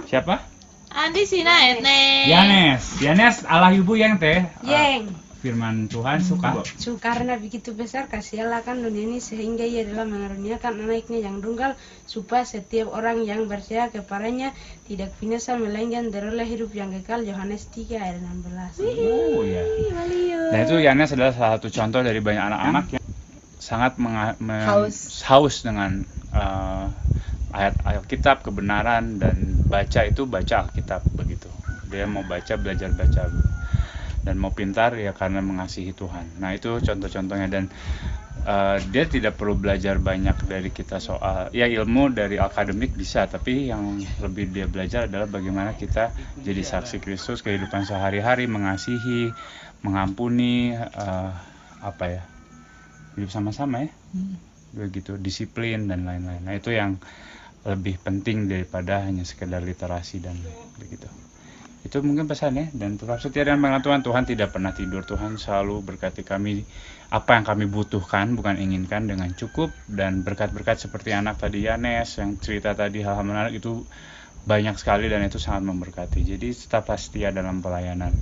Speaker 4: siapa?
Speaker 5: Andi Sina Etne.
Speaker 4: Yanes Allah ibu yang teh.
Speaker 6: Yang
Speaker 4: Firman Tuhan suka.
Speaker 6: karena begitu besar kasih Allah kan dunia ini sehingga ia telah mengaruniakan anaknya yang tunggal supaya setiap orang yang percaya kepadanya tidak binasa melainkan beroleh hidup yang kekal. Yohanes 3 ayat 16.
Speaker 4: Oh ya. Dan itu Yanes adalah salah satu contoh dari banyak anak-anak yang sangat haus dengan ayat Alkitab, kebenaran, dan baca Alkitab begitu. Dia mau belajar baca, dan mau pintar ya karena mengasihi Tuhan. Nah itu contoh-contohnya, dan dia tidak perlu belajar banyak dari kita soal ya ilmu dari akademik bisa, tapi yang lebih dia belajar adalah bagaimana kita jadi saksi Kristus, kehidupan sehari-hari, mengasihi, mengampuni, hidup sama-sama ya, begitu, disiplin dan lain-lain. Nah itu yang lebih penting daripada hanya sekedar literasi dan begitu. Itu mungkin pesannya, dan tetap setia dan panggilan Tuhan. Tuhan tidak pernah tidur. Tuhan selalu berkati kami apa yang kami butuhkan, bukan inginkan, dengan cukup. Dan berkat-berkat seperti anak tadi Yanes yang cerita tadi, hal-hal menarik itu banyak sekali, dan itu sangat memberkati. Jadi tetap setia dalam pelayanan.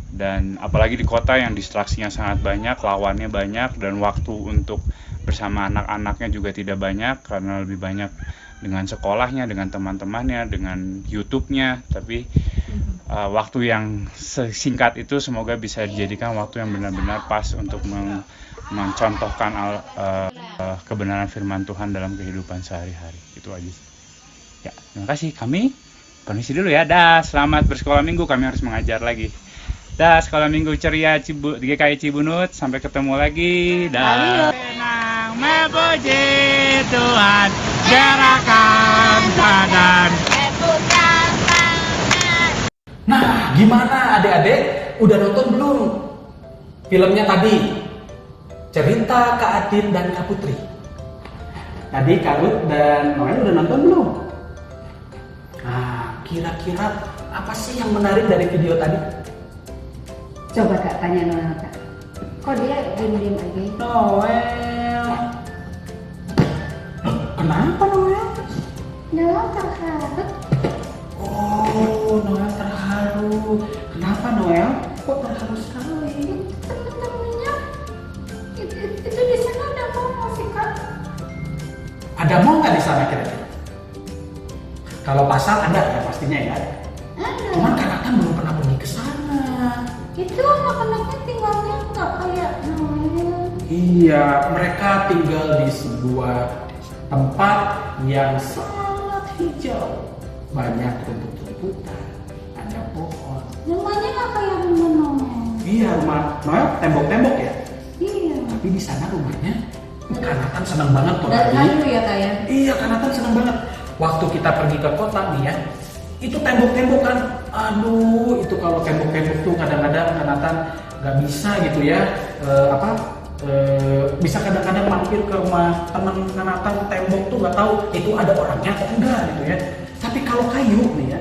Speaker 4: Dan apalagi di kota yang distraksinya sangat banyak, lawannya banyak, dan waktu untuk bersama anak-anaknya juga tidak banyak karena lebih banyak dengan sekolahnya, dengan teman-temannya, dengan YouTube-nya. Tapi waktu yang singkat itu semoga bisa dijadikan waktu yang benar-benar pas untuk mencontohkan kebenaran firman Tuhan dalam kehidupan sehari-hari. Itu aja. Ya, terima kasih. Kami Permisi dulu ya. Dah, selamat bersekolah minggu. Kami harus mengajar lagi. Dah, sekolah minggu ceria GKI Cibunut. Sampai ketemu lagi. Dah. Senang memuji Tuhan, gerakan badan.
Speaker 2: Nah, gimana adik-adik? Udah nonton belum filmnya tadi? Cerita Kak Adit dan Kak Putri. Tadi Kak Ruth dan Noel udah nonton belum? Nah, kira-kira apa sih yang menarik dari video tadi?
Speaker 3: Coba Kak tanya Noel Kak. Kok dia diem-diem aja?
Speaker 2: Noel. Loh, kenapa Noel?
Speaker 1: Noel terharu.
Speaker 2: Oh, Noel terharu. Kenapa Noel? Kok terharu sekali?
Speaker 1: Temen-temennya itu di sana ada mau sih Kak?
Speaker 2: Ada mau nggak di sana kira-kira? Kalau pasar ada ya pastinya ya.
Speaker 1: Ada.
Speaker 2: Cuman Kak Nathan belum pernah pergi ke sana.
Speaker 1: Itu anak-anaknya tinggalnya nggak kayak Noel.
Speaker 2: Iya, mereka tinggal di sebuah tempat yang sangat hijau. Banyak rumput-rumputan, ada pohon.
Speaker 1: Rumahnya nggak kayak rumah Noel.
Speaker 2: Iya, rumah Noel tembok-tembok ya.
Speaker 1: Iya.
Speaker 2: Tapi di sana rumahnya Kak Nathan senang banget tuh
Speaker 3: Dari
Speaker 2: tadi.
Speaker 3: kayu ya Kak ya?
Speaker 2: Iya, Kak Nathan senang banget. Waktu kita pergi ke kota nih ya, itu tembok-tembok kan. Aduh, itu kalau tembok-tembok tuh kadang-kadang Kak Nathan nggak bisa gitu ya. Bisa kadang-kadang mampir ke rumah teman Kak Nathan, tembok tuh nggak tahu itu ada orangnya atau enggak gitu ya. Tapi kalau kayu nih ya,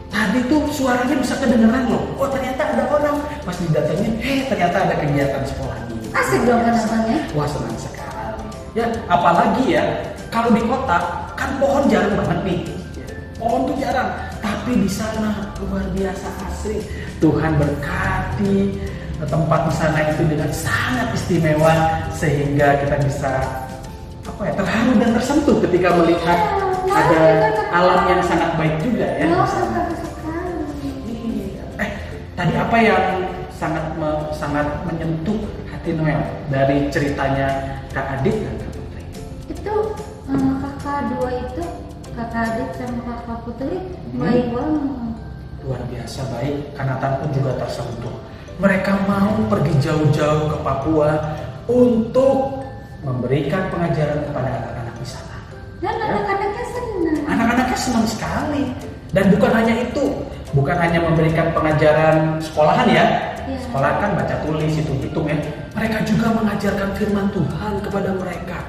Speaker 2: tadi tuh suaranya bisa kedengeran loh. Oh ternyata ada orang. Pas didatengin, ternyata ada kegiatan sekolah ini.
Speaker 3: Asik dong Kak Nathannya.
Speaker 2: Wah senang sekali. Ya apalagi ya kalau di kota kan pohon jarang banget nih. Pohon tuh jarang. Tapi di sana luar biasa asri. Tuhan berkati tempat di sana itu dengan sangat istimewa sehingga kita bisa terharu dan tersentuh ketika melihat ada alam yang sangat baik juga ya.
Speaker 1: Noel
Speaker 2: di sana.
Speaker 1: terharu sekali.
Speaker 2: Iya. Tadi apa yang sangat menyentuh hati Noel dari ceritanya Kak Adit dan Kak Putri?
Speaker 1: Itu kakak dua itu, kakak Adit sama kakak Putri baik banget.
Speaker 2: Luar biasa baik. Kak Nathan pun juga tersentuh. Mereka mau pergi jauh-jauh ke Papua untuk memberikan pengajaran kepada anak-anak di sana.
Speaker 1: Dan anak-anaknya senang.
Speaker 2: Anak-anaknya senang sekali. Dan bukan hanya itu, bukan hanya memberikan pengajaran sekolahan ya.
Speaker 1: Iya.
Speaker 2: Sekolah kan baca tulis, hitung-hitung ya. Mereka juga mengajarkan firman Tuhan kepada mereka.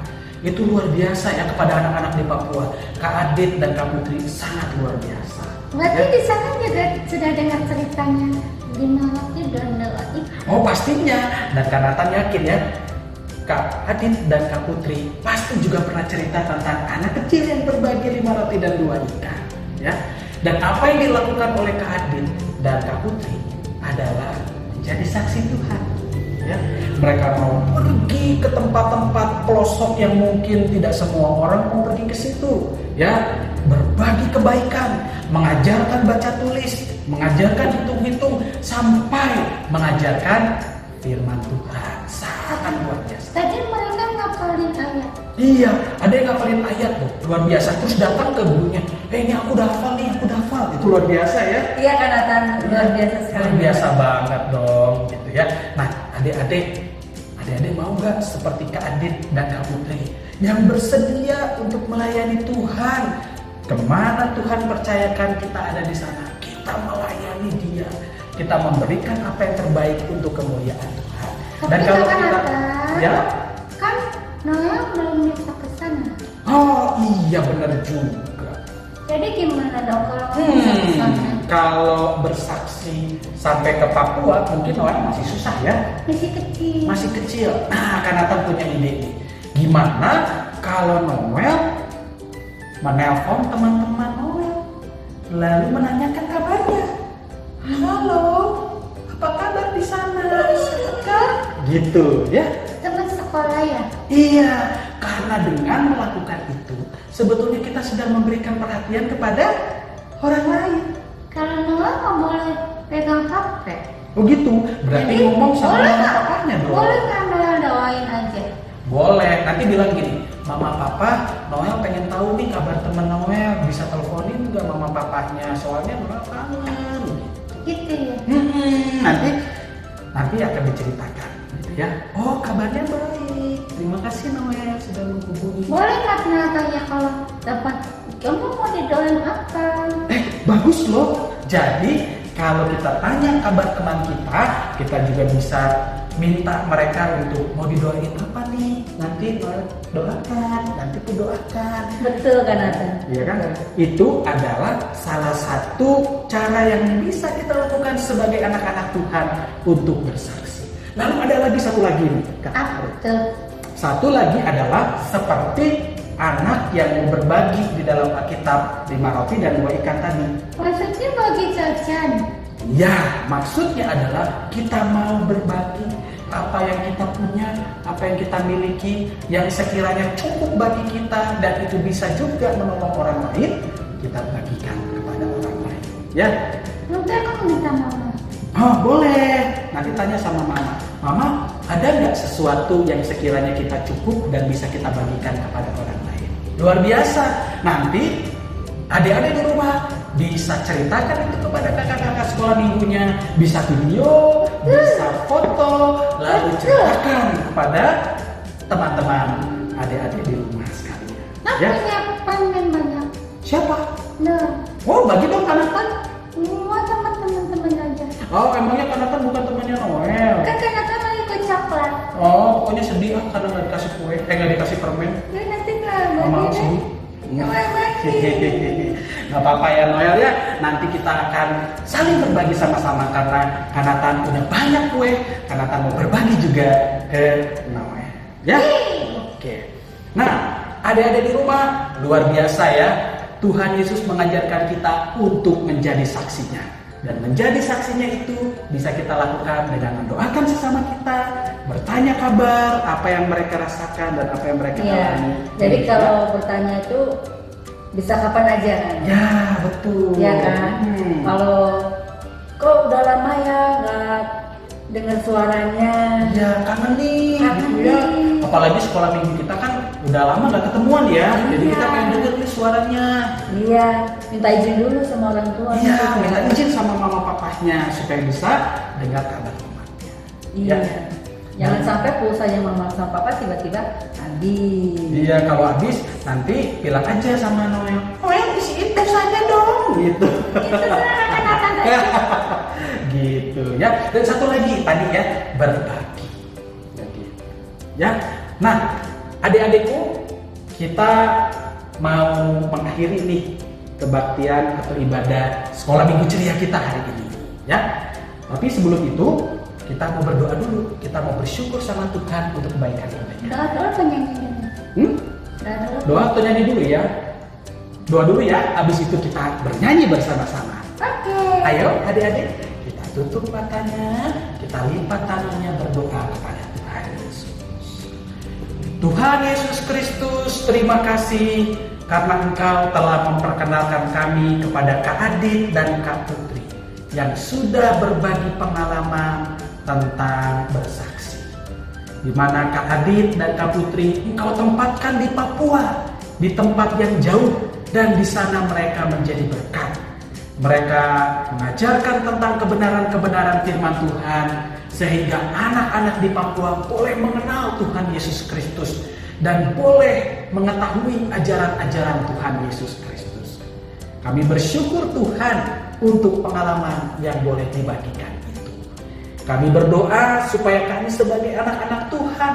Speaker 2: Itu luar biasa ya kepada anak-anak di Papua. Kak Adit dan Kak Putri sangat luar biasa.
Speaker 1: Berarti
Speaker 2: Ya.
Speaker 1: di sana juga sudah dengar ceritanya gimana sih Dondola itu?
Speaker 2: Oh pastinya. Dan Kak Nathan yakin ya, Kak Adit dan Kak Putri pasti juga pernah cerita tentang anak kecil yang berbagi 5 roti dan 2 ikan. Ya. Dan apa yang dilakukan oleh Kak Adit dan Kak Putri adalah menjadi saksi Tuhan. Ya. Mereka mau pergi ke tempat-tempat pelosok yang mungkin tidak semua orang mau pergi ke situ. Ya, berbagi kebaikan, mengajarkan baca tulis, mengajarkan hitung-hitung, sampai mengajarkan firman Tuhan. Sangat luar biasa.
Speaker 1: Tadi mereka ngapalin ayat.
Speaker 2: Iya, ada yang ngapalin ayat loh, luar biasa. Terus datang ke gurunya, ini aku udah hafal nih, aku udah hafal. Itu luar biasa ya.
Speaker 3: Iya Kak Nathan, luar biasa sekali.
Speaker 2: Luar biasa banget dong, gitu ya. Nah, adik-adik mau nggak seperti Kak Adit dan Kak Putri yang bersedia untuk melayani Tuhan? Kemana Tuhan percayakan kita ada di sana, kita melayani Dia. Kita memberikan apa yang terbaik untuk kemuliaan Tuhan.
Speaker 1: Tapi Kakak Nathan,
Speaker 2: ya,
Speaker 1: kan Noel belum bisa ke sana.
Speaker 2: oh iya benar juga.
Speaker 1: Jadi gimana dong kalau bisa ke sana?
Speaker 2: Kalau bersaksi sampai ke Papua mungkin orang masih susah ya,
Speaker 1: Masih kecil.
Speaker 2: masih kecil. Nah, Kak Nathan punya ide nih. Gimana kalau Noel menelpon teman-teman Noel lalu menanyakan kabarnya? Halo, apa kabar di sana? Sehat? Gitu ya.
Speaker 1: Teman sekolah ya?
Speaker 2: Iya, karena dengan melakukan itu sebetulnya kita sedang memberikan perhatian kepada orang lain.
Speaker 1: Kalau Noel nggak boleh pegang HP.
Speaker 2: Oh gitu, berarti ngomong sama
Speaker 1: boleh
Speaker 2: mama
Speaker 1: nggak?
Speaker 2: papanya dong.
Speaker 1: Boleh kan Noel doain aja?
Speaker 2: Boleh, nanti bilang gini, Mama Papa, Noel pengen tahu nih kabar teman Noel, bisa teleponin nggak Mama Papanya, soalnya Noel kangen.
Speaker 1: Gitu ya.
Speaker 2: Nanti akan diceritakan, gitu ya. Oh kabarnya baik, terima kasih Noel sudah menghubungi.
Speaker 1: Boleh nggak Tina tanya kalau dapat kamu mau didoain apa?
Speaker 2: Bagus loh. Jadi kalau kita tanya kabar teman kita juga bisa minta mereka untuk mau didoain apa nih, nanti doakan, nanti ku doakan.
Speaker 3: Betul kan Nathan?
Speaker 2: Iya kan? Itu adalah salah satu cara yang bisa kita lakukan sebagai anak-anak Tuhan untuk bersaksi. Lalu ada lagi satu lagi nih, Kak.
Speaker 1: Apa tuh?
Speaker 2: Satu lagi adalah seperti anak yang mau berbagi di dalam Alkitab 5 roti dan 2 ikan tadi.
Speaker 1: Maksudnya bagi jajan.
Speaker 2: Ya, maksudnya adalah kita mau berbagi apa yang kita punya, apa yang kita miliki, yang sekiranya cukup bagi kita dan itu bisa juga menolong orang lain, kita bagikan kepada orang lain. Ya,
Speaker 1: Nanti aku minta mama.
Speaker 2: oh boleh. Nanti tanya sama Mama. Mama, ada nggak sesuatu yang sekiranya kita cukup dan bisa kita bagikan kepada orang lain? Luar biasa. Nanti adik-adik di rumah bisa ceritakan itu kepada kakak-kakak sekolah minggunya, bisa video, bisa foto, lalu ceritakan kepada teman-teman adik-adik di rumah sekalian.
Speaker 1: Aku punya permen banyak.
Speaker 2: Siapa?
Speaker 1: Nah,
Speaker 2: Oh, bagi dong Kanatan.
Speaker 1: semua teman-teman aja.
Speaker 2: Oh, emangnya Kanatan bukan temannya Noel?
Speaker 1: Kan ternyata mau ikut coklat.
Speaker 2: Oh, pokoknya sedih karena nggak dikasih kue, nggak dikasih permen.
Speaker 1: Ya nanti nggak
Speaker 2: Mama
Speaker 1: bagi
Speaker 2: sedih.
Speaker 1: deh.
Speaker 2: Nggak apa-apa ya Noel ya. Nanti kita akan saling berbagi sama-sama karena Kanatan punya banyak kue. Kanatan mau berbagi juga ke Noel. Ya? Oke. Nah, adik-adik di rumah luar biasa ya. Tuhan Yesus mengajarkan kita untuk menjadi saksinya. Dan menjadi saksinya itu bisa kita lakukan dengan mendoakan sesama kita, bertanya kabar apa yang mereka rasakan dan apa yang mereka
Speaker 3: Iya.
Speaker 2: alami.
Speaker 3: Jadi kalau bertanya itu bisa kapan aja kan?
Speaker 2: Ya betul.
Speaker 3: Ya kan? Kalau kok udah lama ya nggak dengar suaranya.
Speaker 2: Ya kangen nih,
Speaker 3: Kangen
Speaker 2: gitu ya.
Speaker 3: nih.
Speaker 2: Apalagi sekolah minggu kita kan udah lama nggak ketemuan ya. Jadi
Speaker 3: Iya.
Speaker 2: kita pengen denger nih suaranya.
Speaker 3: Iya, minta izin dulu sama orang tua.
Speaker 2: Iya, minta izin sama mama papahnya supaya bisa dengar kabar temannya.
Speaker 3: Iya.
Speaker 2: Ya.
Speaker 3: Jangan sampai pulsanya mama sama papa tiba-tiba habis.
Speaker 2: Iya, kalau habis nanti bilang aja sama Noel, Noel isiin pulsanya dong, gitu. Gitu ya. Dan satu lagi tadi ya, berbagi. Begitu. Ya. Nah, adik-adikku, kita mau mengakhiri nih kebaktian atau ibadah sekolah minggu ceria kita hari ini, ya. Tapi sebelum itu kita mau berdoa dulu. Kita mau bersyukur sama Tuhan untuk kebaikan-kebaikan.
Speaker 1: Doa dulu penyanyi dulu. Doa dulu.
Speaker 2: Doa atau nyanyi dulu ya? Doa dulu ya, habis itu kita bernyanyi bersama-sama.
Speaker 1: Oke.
Speaker 2: Ayo adik-adik, kita tutup matanya, kita lipat tangannya berdoa kepada Tuhan Yesus. Tuhan Yesus Kristus, terima kasih karena Engkau telah memperkenalkan kami kepada Kak Adit dan Kak Putri yang sudah berbagi pengalaman tentang bersaksi. Di mana Kak Adit dan Kak Putri Engkau tempatkan di Papua, di tempat yang jauh, dan di sana mereka menjadi berkat. Mereka mengajarkan tentang kebenaran-kebenaran firman Tuhan sehingga anak-anak di Papua boleh mengenal Tuhan Yesus Kristus dan boleh mengetahui ajaran-ajaran Tuhan Yesus Kristus. Kami bersyukur Tuhan untuk pengalaman yang boleh dibagikan itu. Kami berdoa supaya kami sebagai anak-anak Tuhan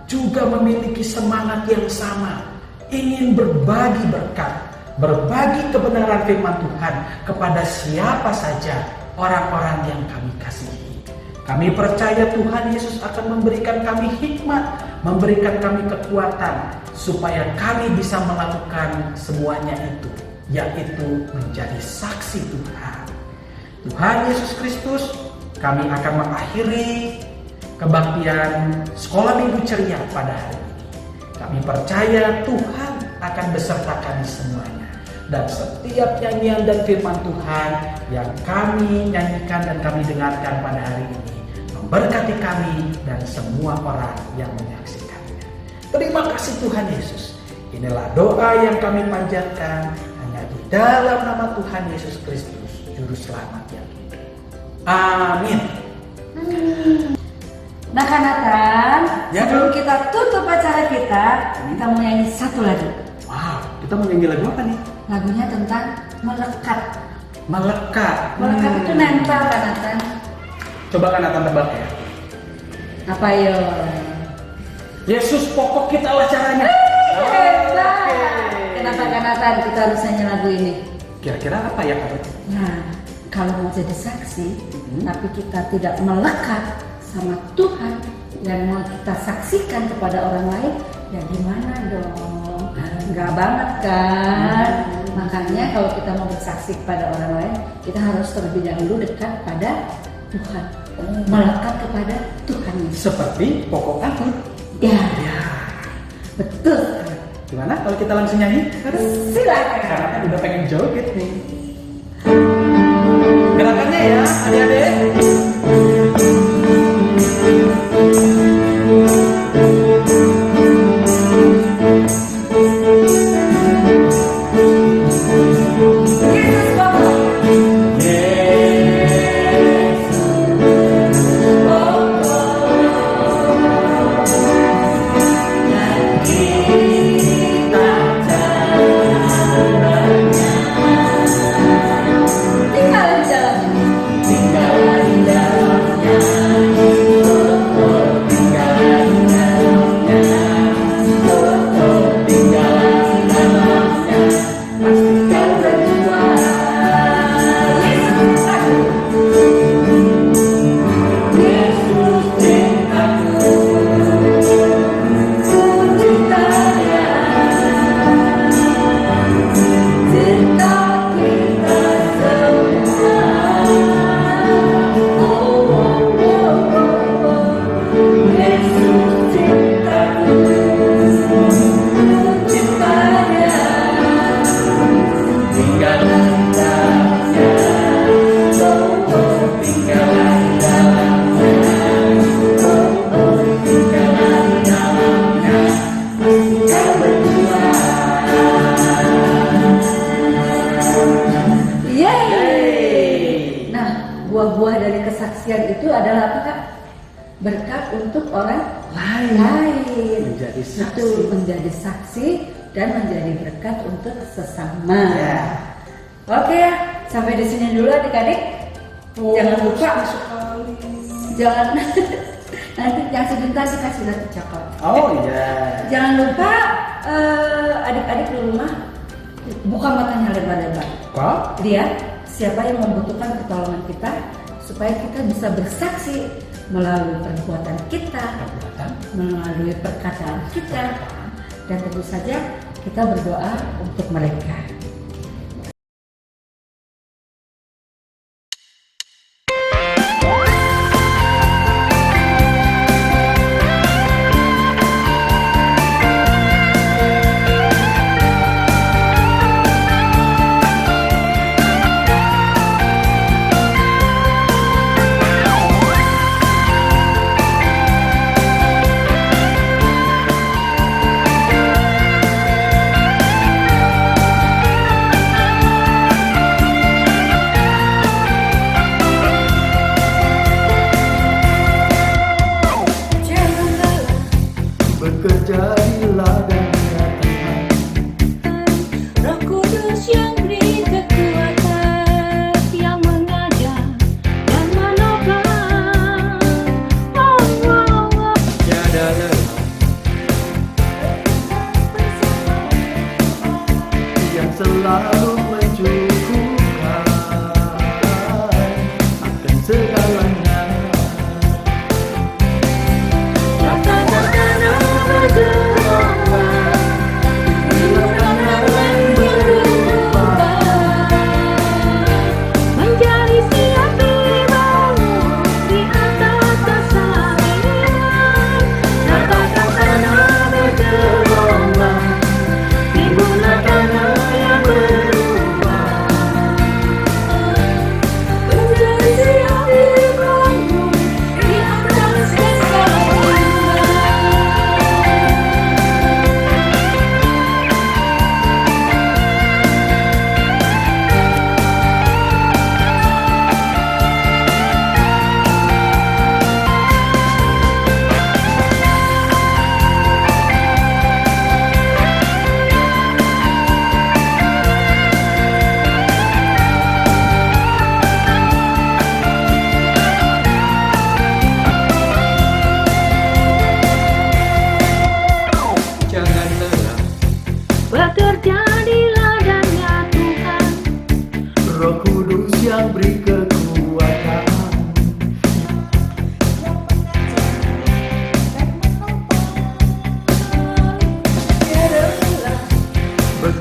Speaker 2: juga memiliki semangat yang sama, ingin berbagi berkat, berbagi kebenaran firman Tuhan kepada siapa saja orang-orang yang kami kasihi. Kami percaya Tuhan Yesus akan memberikan kami hikmat, memberikan kami kekuatan supaya kami bisa melakukan semuanya itu, yaitu menjadi saksi Tuhan. Tuhan Yesus Kristus, kami akan mengakhiri kebaktian sekolah minggu ceria pada hari ini. Kami percaya Tuhan akan beserta kami semuanya. Dan setiap nyanyian dan firman Tuhan yang kami nyanyikan dan kami dengarkan pada hari ini memberkati kami dan semua orang yang menyaksikannya. Terima kasih Tuhan Yesus. Inilah doa yang kami panjatkan hanya di dalam nama Tuhan Yesus Kristus, Juru Selamat yang hidup. Amin.
Speaker 3: Nah Kak Nathan,
Speaker 2: Ya,
Speaker 3: sebelum
Speaker 2: Kak.
Speaker 3: kita tutup acara kita mau nyanyi satu lagu.
Speaker 2: Wow, kita mau nyanyi lagu apa nih?
Speaker 3: Lagunya tentang melekat.
Speaker 2: Melekat.
Speaker 3: Melekat itu nempel Kak Nathan.
Speaker 2: Coba kan Nathan tebak ya.
Speaker 3: Apa yo?
Speaker 2: Yesus pokok kita lah caranya.
Speaker 3: Hebat.
Speaker 2: Oke.
Speaker 3: Kenapa Kak Nathan kita harus nyanyi lagu ini?
Speaker 2: Kira-kira apa ya Kak?
Speaker 3: Nah, kalau mau jadi saksi, tapi kita tidak melekat sama Tuhan yang mau kita saksikan kepada orang lain, ya gimana dong? Enggak banget kan? Makanya kalau kita mau bersaksi kepada orang lain, kita harus terlebih dahulu dekat pada Tuhan, melekat kepada Tuhan Yesus.
Speaker 2: Seperti pokok anggur.
Speaker 3: Ya,
Speaker 2: Ya.
Speaker 3: betul.
Speaker 2: Gimana kalau kita langsung nyanyi?
Speaker 3: Silakan.
Speaker 2: Karena kan udah pengen joget nih. Gerakannya ya, adik-adik.
Speaker 3: Yesus Bapak. Tinggal di dalamnya. Pastikan berjuang. Yesus aku. Yesus cintaku. Ku cinta Dia. Cinta kita semua. Oh, oh, oh, oh, oh. Yesus cintaku. Ku cinta Dia. Yeay. Nah, buah-buah dari kesaksian itu adalah apa Kak? Berkat untuk orang lain.
Speaker 2: Menjadi saksi.
Speaker 3: Itu menjadi saksi dan menjadi berkat untuk sesama.
Speaker 2: Ya.
Speaker 3: Oke ya, sampai di sini dulu adik-adik. Jangan lupa, jangan nanti yang sebentar dikasih roti coklat.
Speaker 2: Oh iya.
Speaker 3: Jangan lupa adik-adik di rumah buka matanya lebar-lebar.
Speaker 2: Kok?
Speaker 3: Lihat siapa yang membutuhkan pertolongan kita supaya kita bisa bersaksi melalui perbuatan kita, melalui perkataan kita, dan tentu saja kita berdoa untuk mereka.
Speaker 2: Bekerja di ladang Tuhan.
Speaker 5: Roh Kudus yang beri kekuatan, yang mengajar dan menopang. Oh, oh, oh.
Speaker 2: Tiada lelah yang selalu mencukupkan akan segalanya.
Speaker 5: Kata-kata bergelombang, hiburan dan berubah, menjadi siap dibangun di atas dasar iman. Kata-kata bergelombang, hiburan yang berubah,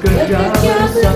Speaker 5: bekerja bersama.